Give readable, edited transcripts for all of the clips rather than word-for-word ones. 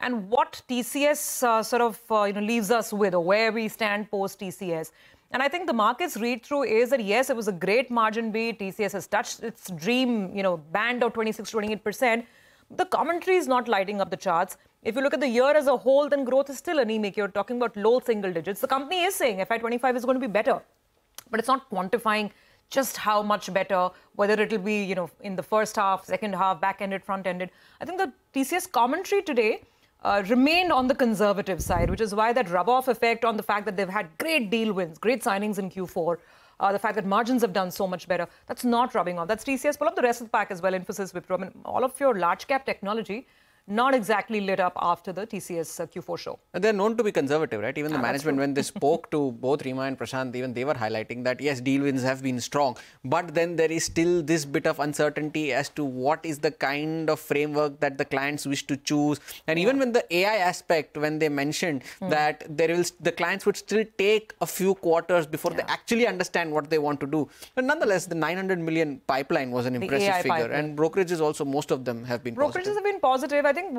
and what TCS leaves us with, or where we stand post TCS. And I think the market's read-through is that, yes, it was a great margin beat. TCS has touched its dream, band of 26 to 28%. The commentary is not lighting up the charts. If you look at the year as a whole, then growth is still anemic. You're talking about low single digits. The company is saying FY25 is going to be better, but it's not quantifying just how much better, whether it'll be, in the first half, second half, back-ended, front-ended. I think the TCS commentary today remained on the conservative side, which is why that rub-off effect on the fact that they've had great deal wins, great signings in Q4, the fact that margins have done so much better, that's not rubbing off. That's TCS. Pull up the rest of the pack as well, Infosys, Wipro. I mean, all of your large-cap technology not exactly lit up after the TCS Q4 show. And they're known to be conservative, right? Even the management, when they spoke to both Reema and Prashant, even they were highlighting that, yes, deal wins have been strong, but then there is still this bit of uncertainty as to what is the kind of framework that the clients wish to choose. And even when the AI aspect, when they mentioned that the clients would still take a few quarters before they actually understand what they want to do. But nonetheless, the 900 million pipeline was an impressive figure. Pipeline. And brokerages also, most of them have been positive. Brokerages have been positive. I think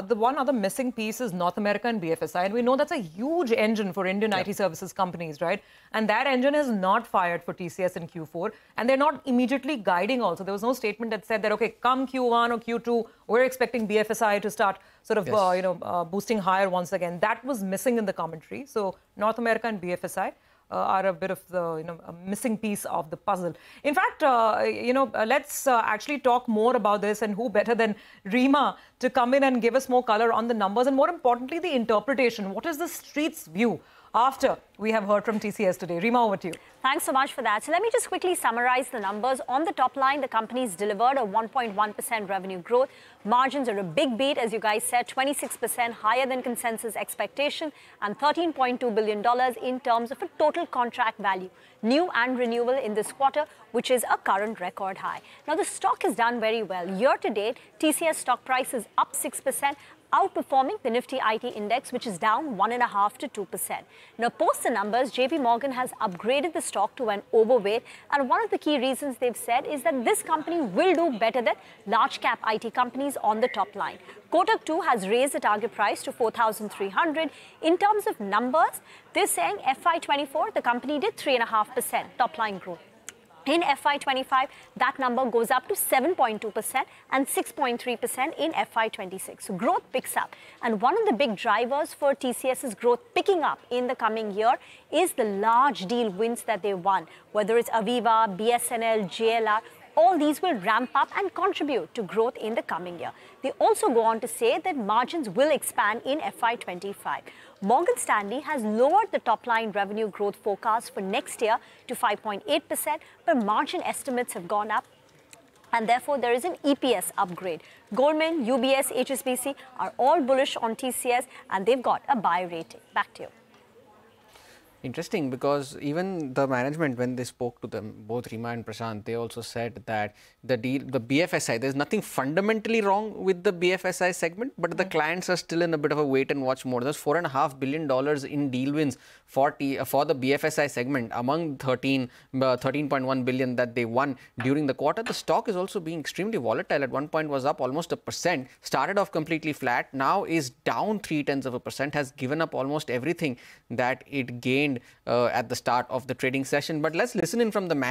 the one other missing piece is North America and BFSI, and we know that's a huge engine for Indian IT services companies, right? And that engine is not fired for TCS in Q4, and they're not immediately guiding also. There was no statement that said that, okay, come Q1 or Q2, we're expecting BFSI to start boosting higher once again. That was missing in the commentary. So North America and BFSI are a bit of the a missing piece of the puzzle. In fact, let's actually talk more about this, and who better than Reema to come in and give us more color on the numbers and, more importantly, the interpretation. What is the street's view after we have heard from TCS today? Reema, over to you. Thanks so much for that. So let me just quickly summarize the numbers. On the top line, the company's delivered a 1.1% revenue growth. Margins are a big beat, as you guys said, 26% higher than consensus expectation, and $13.2 billion in terms of a total contract value, new and renewal in this quarter, which is a current record high. Now, the stock has done very well. Year to date, TCS stock price is up 6%, outperforming the Nifty IT index, which is down 1.5% to 2%. Now, post the numbers, JP Morgan has upgraded the stock to an overweight, and one of the key reasons they've said is that this company will do better than large cap IT companies on the top line. Kotak too has raised the target price to 4,300. In terms of numbers, they're saying FY24, the company did 3.5% top line growth. In FY25, that number goes up to 7.2% and 6.3% in FY26. So growth picks up. And one of the big drivers for TCS's growth picking up in the coming year is the large deal wins that they won. Whether it's Aviva, BSNL, JLR, all these will ramp up and contribute to growth in the coming year. They also go on to say that margins will expand in FY25. Morgan Stanley has lowered the top-line revenue growth forecast for next year to 5.8%, but margin estimates have gone up, and therefore there is an EPS upgrade. Goldman, UBS, HSBC are all bullish on TCS, and they've got a buy rating. Back to you. Interesting, because even the management, when they spoke to them, both Reema and Prashant, they also said that the BFSI, there's nothing fundamentally wrong with the BFSI segment, but the clients are still in a bit of a wait and watch mode. There's $4.5 billion in deal wins for the BFSI segment among 13.1 billion that they won during the quarter. The stock is also being extremely volatile. At one point was up almost 1%, started off completely flat, now is down 0.3%, has given up almost everything that it gained at the start of the trading session. But let's listen in from the man.